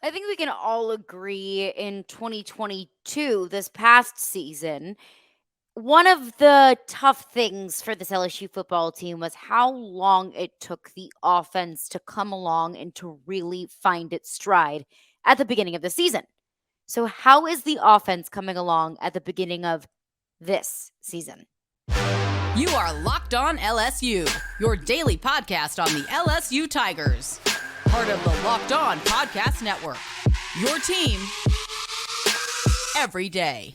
I think we can all agree in 2022, this past season, one of the tough things for this LSU football team was how long it took the offense to come along and to really find its stride at the beginning of the season. So, how is the offense coming along at the beginning of this season? You are Locked On LSU, your daily podcast on the LSU Tigers. Part of the Locked On Podcast Network. Your team every day.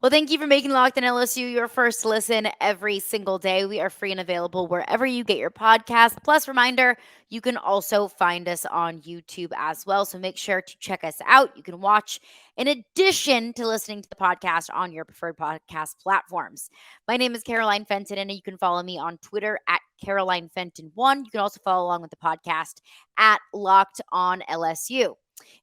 Well, thank you for making Locked On LSU your first listen every single day. We are free and available wherever you get your podcast. Plus, reminder, you can also find us on YouTube as well. So make sure to check us out. You can watch in addition to listening to the podcast on your preferred podcast platforms. My name is Caroline Fenton, and you can follow me on Twitter at Caroline Fenton1. You can also follow along with the podcast at Locked On LSU.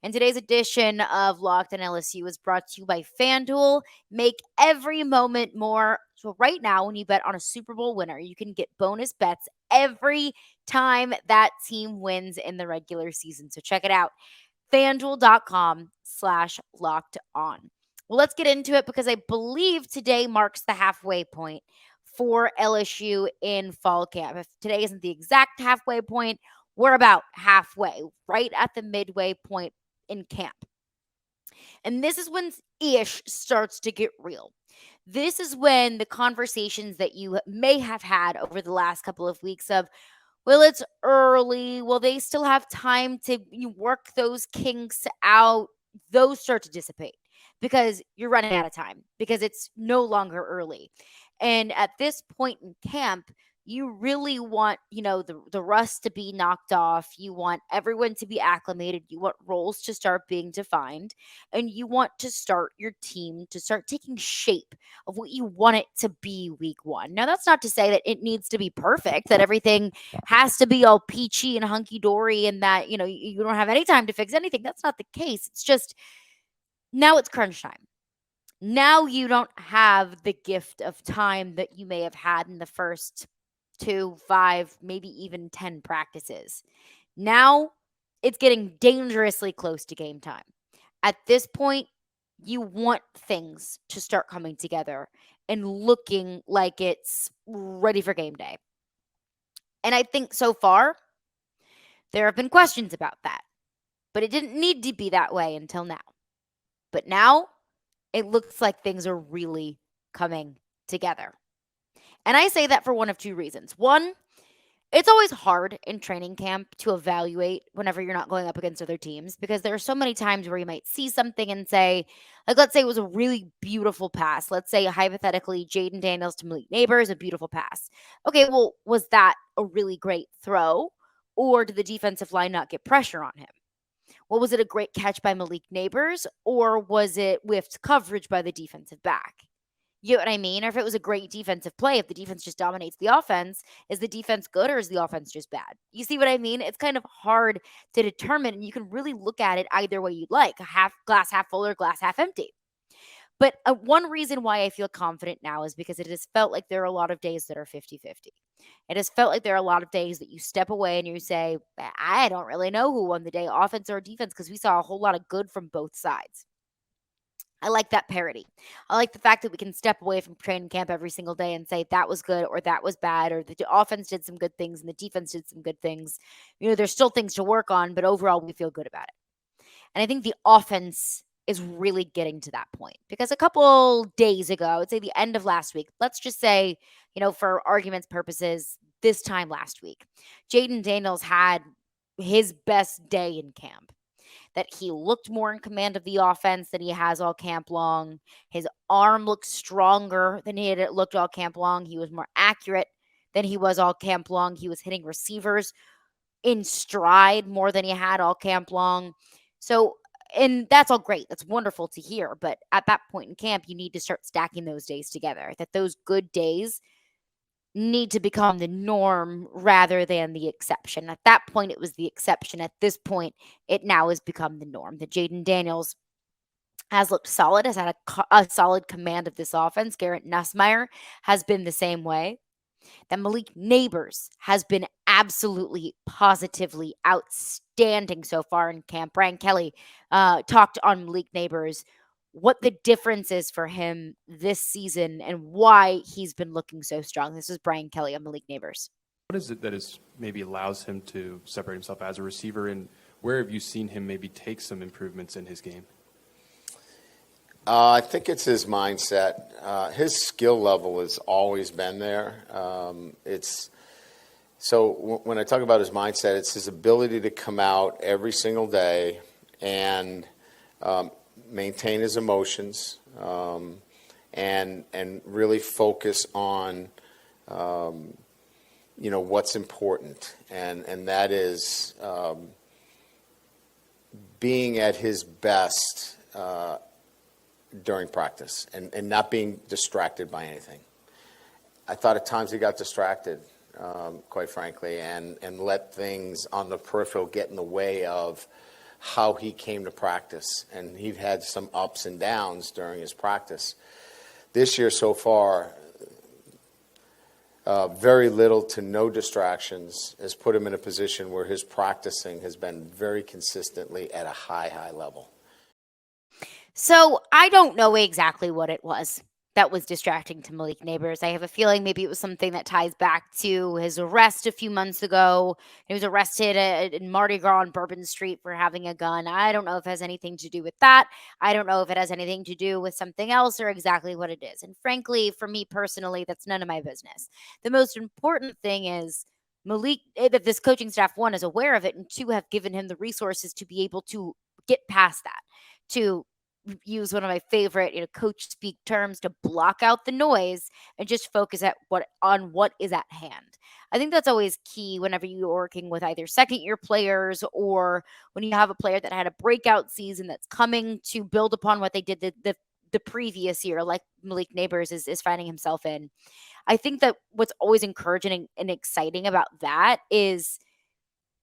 And today's edition of Locked On LSU is brought to you by FanDuel. Make every moment more. So right now, when you bet on a Super Bowl winner, you can get bonus bets every time that team wins in the regular season. So check it out. FanDuel.com/locked on. Well, let's get into it because I believe today marks the halfway point for LSU in fall camp. If today isn't the exact halfway point, we're about halfway, right at the midway point in camp. And this is when ish starts to get real. This is when the conversations that you may have had over the last couple of weeks of, well, it's early. Well, they still have time to work those kinks out. Those start to dissipate because you're running out of time because it's no longer early. And at this point in camp, you really want, the rust to be knocked off. You want everyone to be acclimated. You want roles to start being defined. And you want to start your team to start taking shape of what you want it to be week one. Now, that's not to say that it needs to be perfect, that everything has to be all peachy and hunky dory and that, you don't have any time to fix anything. That's not the case. It's just now it's crunch time. Now you don't have the gift of time that you may have had in the first 2, 5, maybe even 10 practices. Now it's getting dangerously close to game time. At this point, you want things to start coming together and looking like it's ready for game day. And I think so far, there have been questions about that. But it didn't need to be that way until now. But now, it looks like things are really coming together. And I say that for one of two reasons. One, it's always hard in training camp to evaluate whenever you're not going up against other teams because there are so many times where you might see something and say, like, let's say it was a really beautiful pass. Let's say hypothetically Jayden Daniels to Malik Nabers, a beautiful pass. Okay, well, was that a really great throw or did the defensive line not get pressure on him? Well, was it a great catch by Malik Nabers or was it whiffed coverage by the defensive back? You know what I mean? Or if it was a great defensive play, if the defense just dominates the offense, is the defense good or is the offense just bad? You see what I mean? It's kind of hard to determine, and you can really look at it either way you'd like, glass half full or glass half empty. But one reason why I feel confident now is because it has felt like there are a lot of days that are 50-50. It has felt like there are a lot of days that you step away and you say, I don't really know who won the day, offense or defense, because we saw a whole lot of good from both sides. I like that parity. I like the fact that we can step away from training camp every single day and say that was good or that was bad or the offense did some good things and the defense did some good things. There's still things to work on, but overall we feel good about it. And I think the offense is really getting to that point because a couple days ago, I would say the end of last week, let's just say, for argument's purposes, this time last week, Jayden Daniels had his best day in camp. That he looked more in command of the offense than he has all camp long. His arm looked stronger than he had looked all camp long. He was more accurate than he was all camp long. He was hitting receivers in stride more than he had all camp long. So, and that's all great. That's wonderful to hear. But at that point in camp, you need to start stacking those days together. That those good days need to become the norm rather than the exception. At that point, it was the exception. At this point, it now has become the norm. That Jayden Daniels has looked solid, has had a solid command of this offense. Garrett Nussmeier has been the same way. That Malik Nabers has been absolutely positively outstanding so far in camp. Brian Kelly talked on Malik Nabers, what the difference is for him this season and why he's been looking so strong. This is Brian Kelly on Malik Nabers. What is it that is maybe allows him to separate himself as a receiver, and where have you seen him maybe take some improvements in his game? I think it's his mindset. His skill level has always been there. When I talk about his mindset, it's his ability to come out every single day and maintain his emotions and really focus on what's important, and that is being at his best during practice and not being distracted by anything. I thought at times he got distracted, quite frankly, and let things on the peripheral get in the way of how he came to practice. And he had some ups and downs during his practice. This year so far, very little to no distractions has put him in a position where his practicing has been very consistently at a high level. So I don't know exactly what it was that was distracting to Malik Nabers. I have a feeling maybe it was something that ties back to his arrest a few months ago. He was arrested in Mardi Gras on Bourbon Street for having a gun. I don't know if it has anything to do with that. I don't know if it has anything to do with something else or exactly what it is. And frankly, for me personally, that's none of my business. The most important thing is Malik, that this coaching staff, one, is aware of it, and two, have given him the resources to be able to get past that, to use one of my favorite, coach speak terms, to block out the noise and just focus on what is at hand. I think that's always key whenever you're working with either second year players or when you have a player that had a breakout season that's coming to build upon what they did the previous year, like Malik Nabers is finding himself in. I think that what's always encouraging and exciting about that is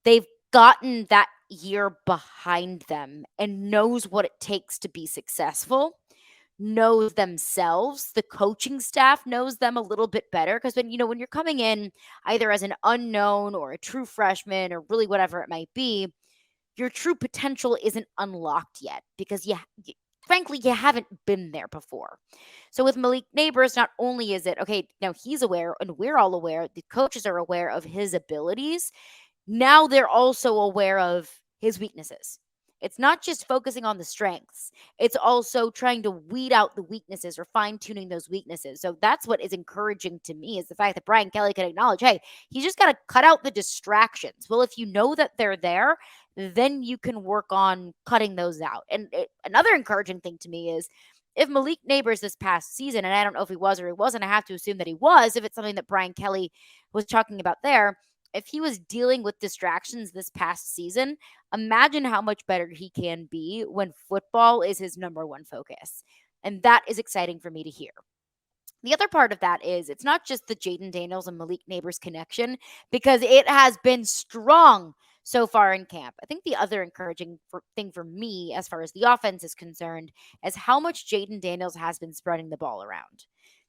they've gotten that year behind them and knows what it takes to be successful, knows themselves. The coaching staff knows them a little bit better because when you're coming in either as an unknown or a true freshman or really whatever it might be, your true potential isn't unlocked yet because frankly, you haven't been there before. So with Malik Nabers, not only is it, okay, now he's aware and we're all aware, the coaches are aware of his abilities. Now they're also aware of his weaknesses. It's not just focusing on the strengths. It's also trying to weed out the weaknesses or fine-tuning those weaknesses. So that's what is encouraging to me, is the fact that Brian Kelly can acknowledge, hey, he's just got to cut out the distractions. Well, if you know that they're there, then you can work on cutting those out. And another encouraging thing to me is if Malik Nabers this past season, and I don't know if he was or he wasn't, I have to assume that he was, if it's something that Brian Kelly was talking about there, if he was dealing with distractions this past season, imagine how much better he can be when football is his number one focus. And that is exciting for me to hear. The other part of that is it's not just the Jayden Daniels and Malik Nabers connection, because it has been strong so far in camp. I think the other encouraging thing for me as far as the offense is concerned is how much Jayden Daniels has been spreading the ball around.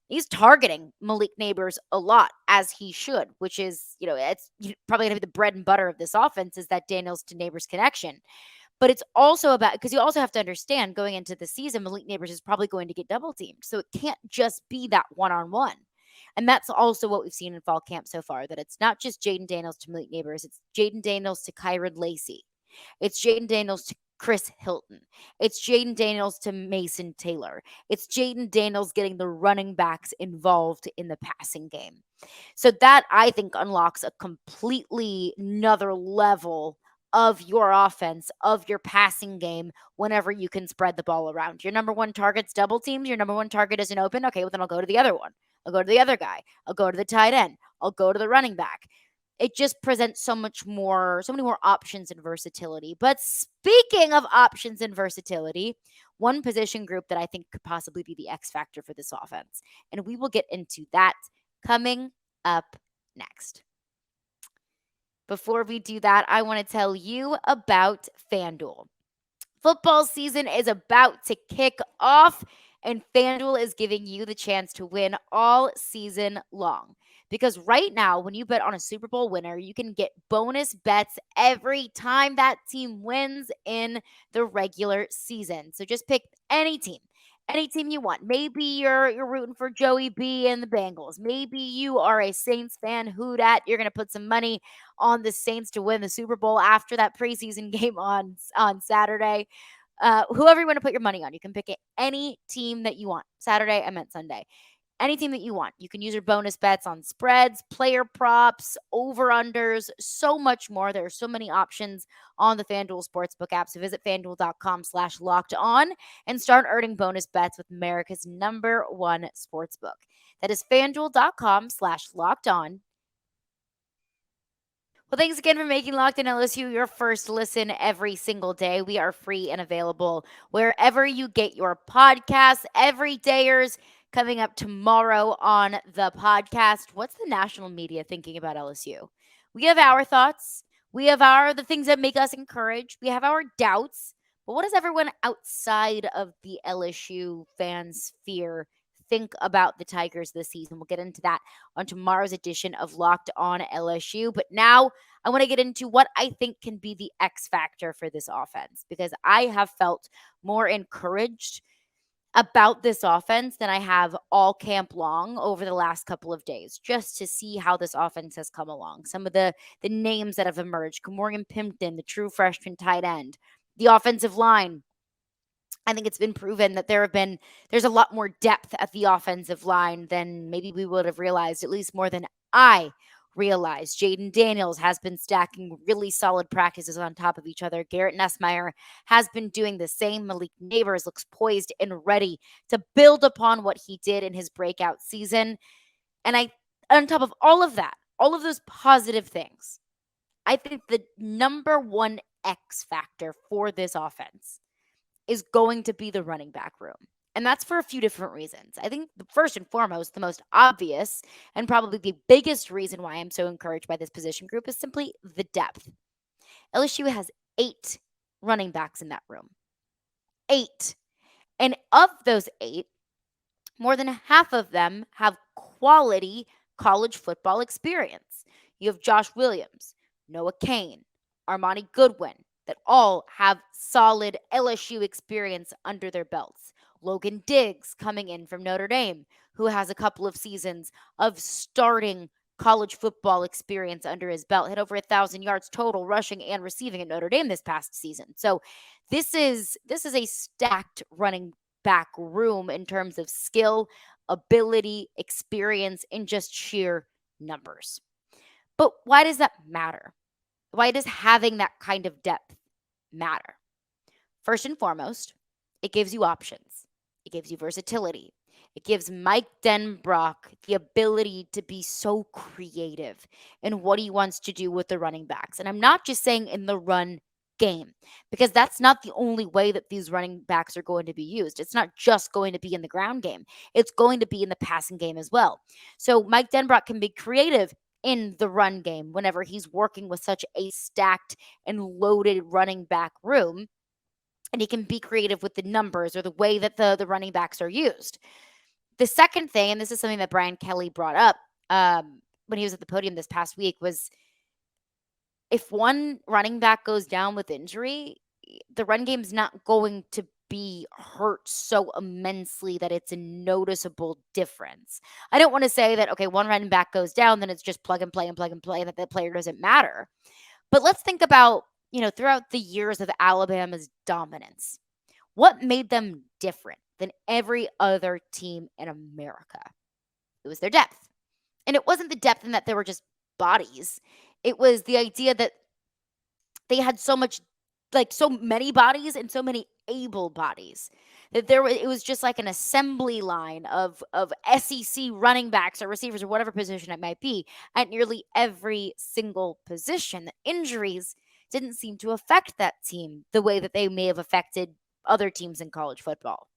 He's targeting Malik Nabers a lot, as he should, which is, it's probably going to be the bread and butter of this offense, is that Daniels to Nabers connection. But it's also about, because you also have to understand going into the season, Malik Nabers is probably going to get double teamed. So it can't just be that one-on-one. And that's also what we've seen in fall camp so far, that it's not just Jayden Daniels to Malik Nabers. It's Jayden Daniels to Kyren Lacy. It's Jayden Daniels to Chris Hilton. It's Jayden Daniels to Mason Taylor. It's Jayden Daniels getting the running backs involved in the passing game. So that, I think, unlocks a completely another level of your offense, of your passing game, whenever you can spread the ball around. Your number one target's double teams. Your number one target isn't open. Okay, well, then I'll go to the other one. I'll go to the other guy. I'll go to the tight end. I'll go to the running back. It just presents so many more options and versatility. But speaking of options and versatility, one position group that I think could possibly be the X factor for this offense, and we will get into that coming up next. Before we do that, I want to tell you about FanDuel. Football season is about to kick off, and FanDuel is giving you the chance to win all season long. Because right now, when you bet on a Super Bowl winner, you can get bonus bets every time that team wins in the regular season. So just pick any team you want. Maybe you're rooting for Joey B and the Bengals. Maybe you are a Saints fan. Who dat? You're going to put some money on the Saints to win the Super Bowl after that preseason game on Saturday. Whoever you want to put your money on, you can pick any team that you want. Saturday, I meant Sunday. Any team that you want. You can use your bonus bets on spreads, player props, over-unders, so much more. There are so many options on the FanDuel Sportsbook app. So visit FanDuel.com/locked-on and start earning bonus bets with America's #1 sportsbook. That is FanDuel.com/locked-on. Well, thanks again for making Locked On LSU your first listen every single day. We are free and available wherever you get your podcasts. Everydayers coming up tomorrow on the podcast. What's the national media thinking about LSU? We have our thoughts. We have the things that make us encouraged. We have our doubts. But what does everyone outside of the LSU fan sphere think about the Tigers this season? We'll get into that on tomorrow's edition of Locked On LSU. But now I want to get into what I think can be the X factor for this offense, because I have felt more encouraged about this offense than I have all camp long over the last couple of days, just to see how this offense has come along. Some of the names that have emerged: Morgan Pimpton, the true freshman tight end, the offensive line. I think it's been proven that there's a lot more depth at the offensive line than maybe we would have realized, at least more than I realized. Jayden Daniels has been stacking really solid practices on top of each other. Garrett Nussmeier has been doing the same. Malik Nabers looks poised and ready to build upon what he did in his breakout season. And on top of all of that, all of those positive things, I think the #1 X factor for this offense is going to be the running back room. And that's for a few different reasons. I think first and foremost, the most obvious and probably the biggest reason why I'm so encouraged by this position group is simply the depth. LSU has 8 running backs in that room. 8. And of those 8, more than half of them have quality college football experience. You have Josh Williams, Noah Cain, Armani Goodwin, that all have solid LSU experience under their belts. Logan Diggs coming in from Notre Dame, who has a couple of seasons of starting college football experience under his belt, hit over 1,000 yards total rushing and receiving at Notre Dame this past season. So this is a stacked running back room in terms of skill, ability, experience, and just sheer numbers. But why does that matter? Why does having that kind of depth matter? First and foremost, it gives you options. It gives you versatility. It gives Mike Denbrock the ability to be so creative in what he wants to do with the running backs. And I'm not just saying in the run game, because that's not the only way that these running backs are going to be used. It's not just going to be in the ground game. It's going to be in the passing game as well. So Mike Denbrock can be creative in the run game whenever he's working with such a stacked and loaded running back room. And he can be creative with the numbers or the way that the running backs are used. The second thing, and this is something that Brian Kelly brought up when he was at the podium this past week, was if one running back goes down with injury, the run game's not going to be hurt so immensely that it's a noticeable difference. I don't want to say that, okay, one running back goes down, then it's just plug and play, and that the player doesn't matter. But let's think about, throughout the years of Alabama's dominance, what made them different than every other team in America? It was their depth. And it wasn't the depth in that they were just bodies. It was the idea that they had so many bodies and so many able bodies that it was just like an assembly line of SEC running backs or receivers or whatever position it might be at nearly every single position. The injuries didn't seem to affect that team the way that they may have affected other teams in college football.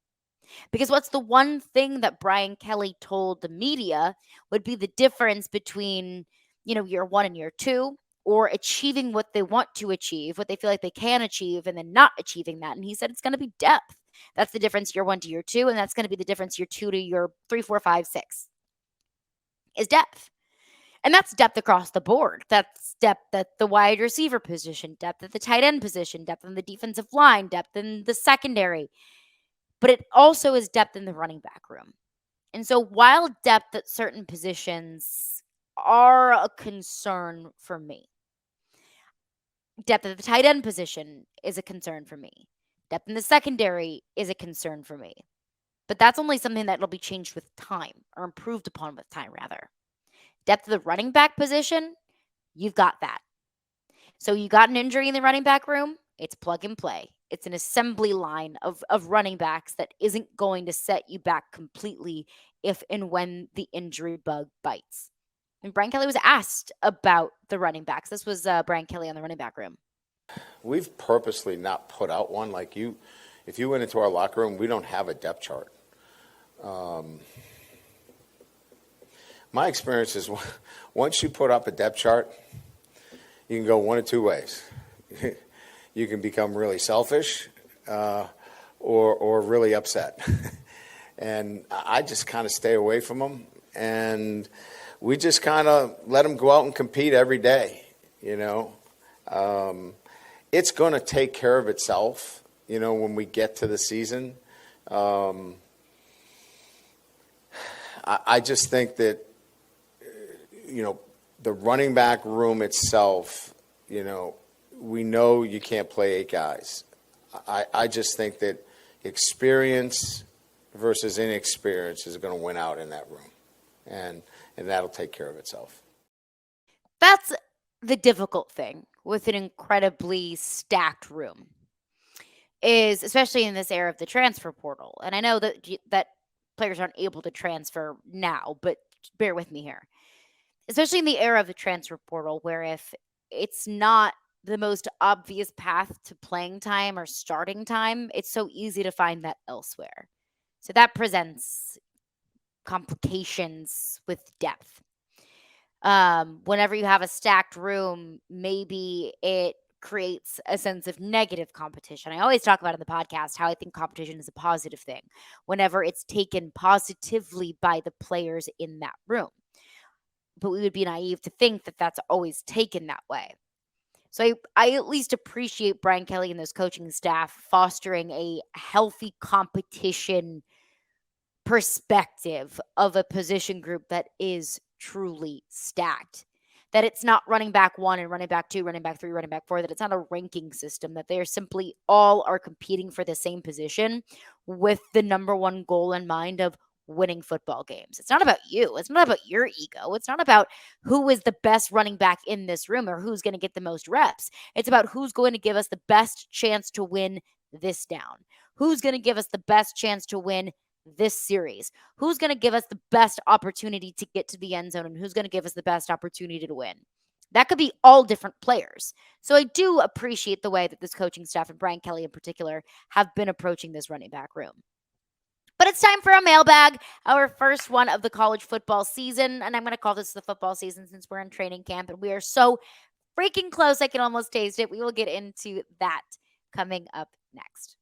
Because what's the one thing that Brian Kelly told the media would be the difference between, year 1 and year 2, or achieving what they want to achieve, what they feel like they can achieve, and then not achieving that. And he said it's going to be depth. That's the difference year 1 to year 2, and that's going to be the difference year 2 to year 3, 4, 5, 6 is depth. And that's depth across the board. That's depth at the wide receiver position, depth at the tight end position, depth in the defensive line, depth in the secondary. But it also is depth in the running back room. And so while depth at certain positions are a concern for me, depth at the tight end position is a concern for me. Depth in the secondary is a concern for me. But that's only something that will be changed with time, or improved upon with time, rather. Depth of the running back position, you've got that. So you got an injury in the running back room, it's plug and play. It's an assembly line of running backs that isn't going to set you back completely if and when the injury bug bites. And Brian Kelly was asked about the running backs. This was Brian Kelly on the running back room. We've purposely not put out one. Like you, if you went into our locker room, we don't have a depth chart. My experience is once you put up a depth chart, you can go one of two ways. You can become really selfish or really upset. And I just kind of stay away from them. And we just kind of let them go out and compete every day, you know. It's going to take care of itself, you know, when we get to the season. I just think that, you know, the running back room itself, you know, we know you can't play 8 guys. I just think that experience versus inexperience is going to win out in that room. And that'll take care of itself. That's the difficult thing with an incredibly stacked room, is especially in this era of the transfer portal. And I know that players aren't able to transfer now, but bear with me here. Especially in the era of the transfer portal, where if it's not the most obvious path to playing time or starting time, it's so easy to find that elsewhere. So that presents complications with depth. Whenever you have a stacked room, maybe it creates a sense of negative competition. I always talk about in the podcast how I think competition is a positive thing whenever it's taken positively by the players in that room. But we would be naive to think that that's always taken that way. So I at least appreciate Brian Kelly and those coaching staff fostering a healthy competition perspective of a position group that is truly stacked. That it's not running back 1 and running back 2, running back 3, running back 4, that it's not a ranking system, that they are simply all are competing for the same position with the number one goal in mind of winning football games. It's not about you. It's not about your ego. It's not about who is the best running back in this room or who's going to get the most reps. It's about who's going to give us the best chance to win this down. Who's going to give us the best chance to win this series? Who's going to give us the best opportunity to get to the end zone, and who's going to give us the best opportunity to win? That could be all different players. So I do appreciate the way that this coaching staff, and Brian Kelly in particular, have been approaching this running back room. But it's time for a mailbag, our first one of the college football season. And I'm going to call this the football season since we're in training camp and we are so freaking close, I can almost taste it. We will get into that coming up next.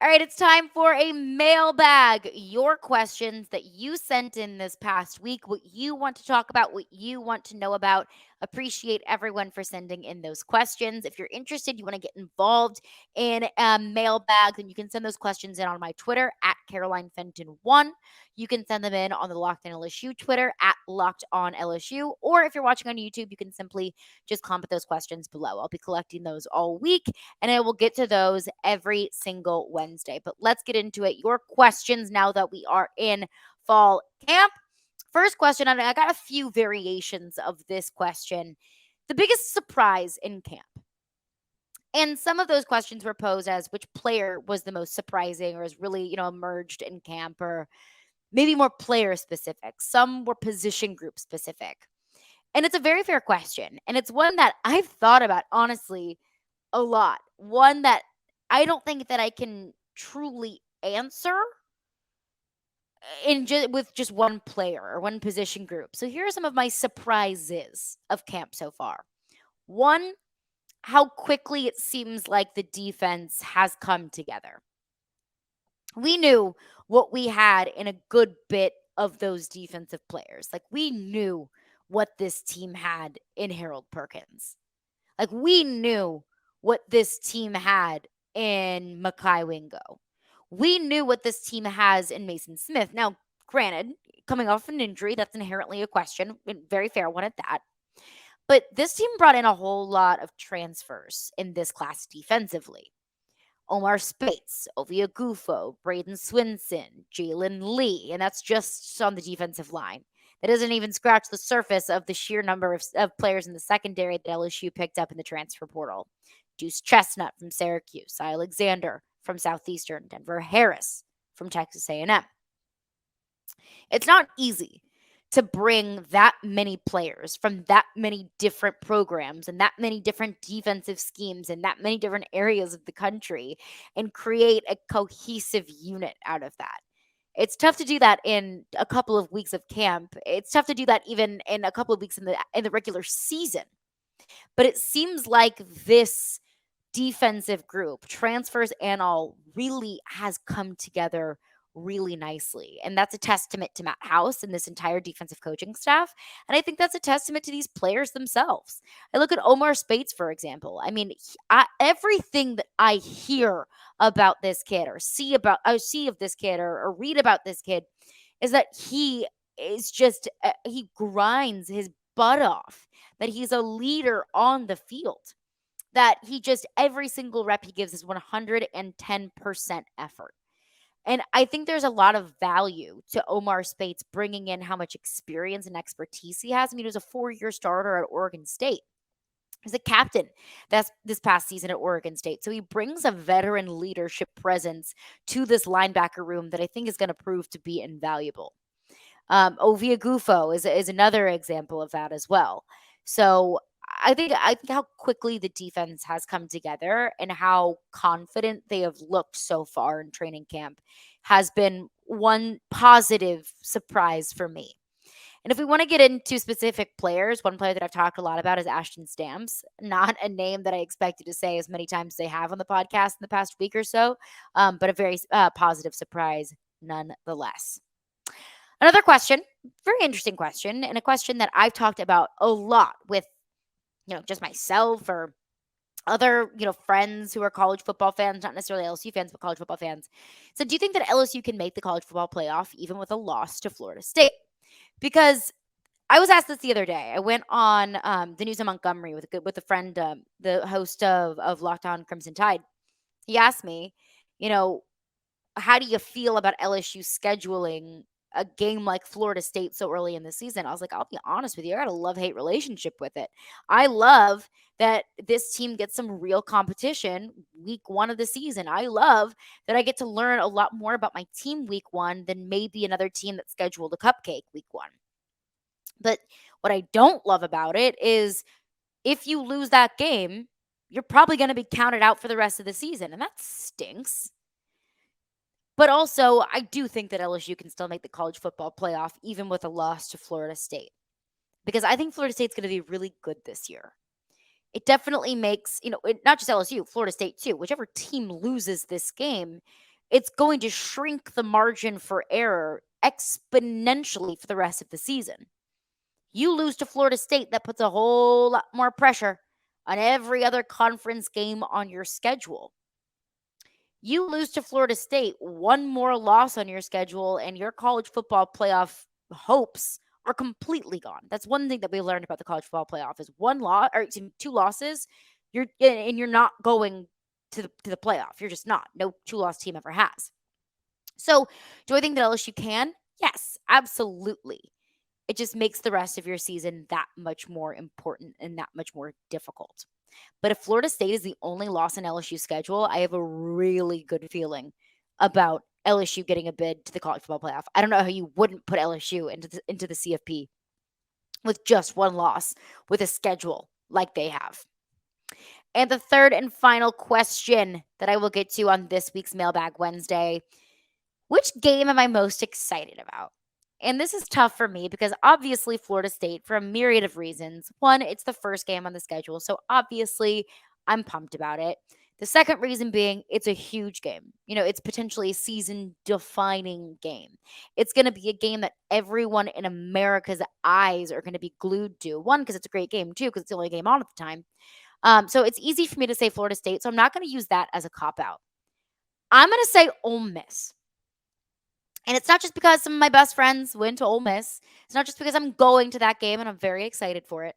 All right, it's time for a mailbag. Your questions that you sent in this past week, what you want to talk about, what you want to know about. Appreciate everyone for sending in those questions. If you're interested, you want to get involved in a mailbag, then you can send those questions in on my Twitter at CarolineFenton1. You can send them in on the Locked On LSU Twitter at Locked On LSU. Or if you're watching on YouTube, you can simply just comment those questions below. I'll be collecting those all week, and I will get to those every single Wednesday. But let's get into it. Your questions now that we are in fall camp. First question, and I got a few variations of this question. The biggest surprise in camp. And some of those questions were posed as which player was the most surprising or has really, emerged in camp, or maybe more player specific. Some were position group specific. And it's a very fair question. And it's one that I've thought about, honestly, a lot. One that I don't think that I can truly answer with just one player or one position group. So here are some of my surprises of camp so far. One, how quickly it seems like the defense has come together. We knew what we had in a good bit of those defensive players. Like, we knew what this team had in Harold Perkins. Like, we knew what this team had in Mekhi Wingo. We knew what this team has in Mason Smith. Now, granted, coming off an injury, that's inherently a question, very fair one at that. But this team brought in a whole lot of transfers in this class defensively. Omar Spates, Ovia Gufo, Braden Swinson, Jalen Lee, and that's just on the defensive line. That doesn't even scratch the surface of the sheer number of players in the secondary that LSU picked up in the transfer portal. Deuce Chestnut from Syracuse, Alexander from Southeastern, Denver Harris from Texas A&M. It's not easy to bring that many players from that many different programs and that many different defensive schemes and that many different areas of the country and create a cohesive unit out of that. It's tough to do that in a couple of weeks of camp. It's tough to do that even in a couple of weeks in the regular season. But it seems like this defensive group, transfers and all, really has come together really nicely. And that's a testament to Matt House and this entire defensive coaching staff. And I think that's a testament to these players themselves. I look at Omar Spates, for example. I mean, everything that I hear about this kid or see of this kid or read about this kid is that he is just, he grinds his butt off, that he's a leader on the field, that he just, every single rep he gives is 110% effort. And I think there's a lot of value to Omar Spates bringing in how much experience and expertise he has. I mean, he was a 4-year starter at Oregon State. He's a captain this past season at Oregon State. So he brings a veteran leadership presence to this linebacker room that I think is going to prove to be invaluable. Ovia Gufo is another example of that as well. So I think how quickly the defense has come together and how confident they have looked so far in training camp has been one positive surprise for me. And if we want to get into specific players, one player that I've talked a lot about is Ashton Stamps. Not a name that I expected to say as many times as they have on the podcast in the past week or so, but a very positive surprise nonetheless. Another question, very interesting question, and a question that I've talked about a lot with just myself or other, friends who are college football fans, not necessarily LSU fans, but college football fans. So do you think that LSU can make the college football playoff even with a loss to Florida State? Because I was asked this the other day. I went on the News of Montgomery with a friend, the host of Locked On Crimson Tide. He asked me, how do you feel about LSU scheduling a game like Florida State so early in the season? I was like, I'll be honest with you, I got a love-hate relationship with it. I love that this team gets some real competition week 1 of the season. I love that I get to learn a lot more about my team week 1 than maybe another team that scheduled a cupcake week 1. But what I don't love about it is if you lose that game, you're probably going to be counted out for the rest of the season, and that stinks. But also, I do think that LSU can still make the college football playoff even with a loss to Florida State. Because I think Florida State's going to be really good this year. It definitely makes, not just LSU, Florida State too. Whichever team loses this game, it's going to shrink the margin for error exponentially for the rest of the season. You lose to Florida State, that puts a whole lot more pressure on every other conference game on your schedule. You lose to Florida State, one more loss on your schedule, and your college football playoff hopes are completely gone. That's one thing that we learned about the college football playoff is 2 losses, you're not going to the playoff. You're just not. No 2-loss team ever has. So, do I think that LSU can? Yes, absolutely. It just makes the rest of your season that much more important and that much more difficult. But if Florida State is the only loss in LSU's schedule, I have a really good feeling about LSU getting a bid to the college football playoff. I don't know how you wouldn't put LSU into the CFP with just one loss with a schedule like they have. And the third and final question that I will get to on this week's Mailbag Wednesday. Which game am I most excited about? And this is tough for me because obviously Florida State, for a myriad of reasons. One, it's the first game on the schedule, so obviously I'm pumped about it. The second reason being it's a huge game. It's potentially a season-defining game. It's going to be a game that everyone in America's eyes are going to be glued to. One, because it's a great game. Two, because it's the only game on at the time. So it's easy for me to say Florida State, so I'm not going to use that as a cop-out. I'm going to say Ole Miss. And it's not just because some of my best friends went to Ole Miss. It's not just because I'm going to that game and I'm very excited for it.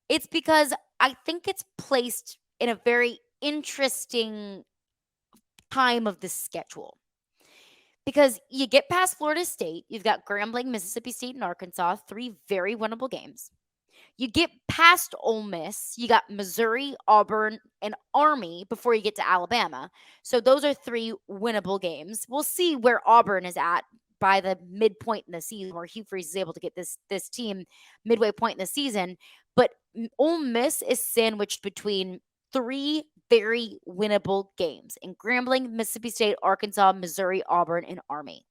It's because I think it's placed in a very interesting time of the schedule. Because you get past Florida State, you've got Grambling, Mississippi State, and Arkansas, 3 very winnable games. You get past Ole Miss, you got Missouri, Auburn, and Army before you get to Alabama. So those are 3 winnable games. We'll see where Auburn is at by the midpoint in the season, where Hugh Freeze is able to get this team midway point in the season. But Ole Miss is sandwiched between 3 very winnable games in Grambling, Mississippi State, Arkansas, Missouri, Auburn, and Army.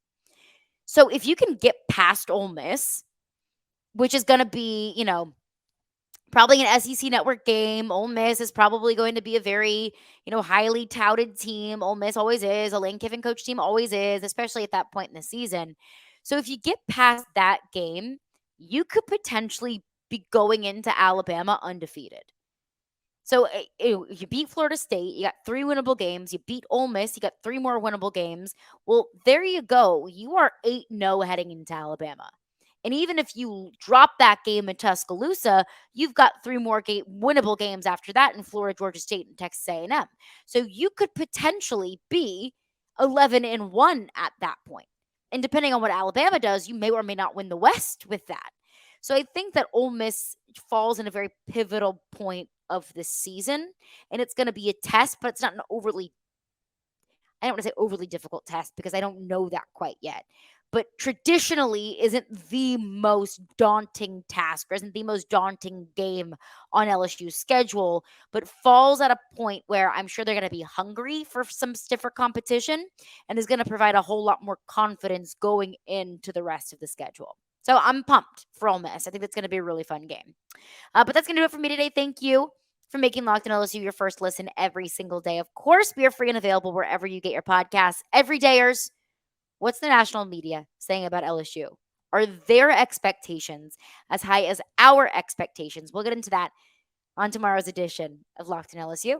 So if you can get past Ole Miss, which is going to be, probably an SEC network game. Ole Miss is probably going to be a very, highly touted team. Ole Miss always is. A Lane Kiffin coach team always is, especially at that point in the season. So if you get past that game, you could potentially be going into Alabama undefeated. So you beat Florida State, you got 3 winnable games. You beat Ole Miss, you got 3 more winnable games. Well, there you go. You are 8-0 heading into Alabama. And even if you drop that game in Tuscaloosa, you've got 3 more winnable games after that in Florida, Georgia State, and Texas A&M. So you could potentially be 11-1 at that point. And depending on what Alabama does, you may or may not win the West with that. So I think that Ole Miss falls in a very pivotal point of the season, and it's going to be a test, but it's not an I don't want to say overly difficult test because I don't know that quite yet. But traditionally isn't the most daunting task or isn't the most daunting game on LSU's schedule, but falls at a point where I'm sure they're going to be hungry for some stiffer competition and is going to provide a whole lot more confidence going into the rest of the schedule. So I'm pumped for Ole Miss. I think that's going to be a really fun game. But that's going to do it for me today. Thank you for making Locked On LSU your first listen every single day. Of course, we are free and available wherever you get your podcasts. Everydayers. What's the national media saying about LSU? Are their expectations as high as our expectations? We'll get into that on tomorrow's edition of Locked On LSU.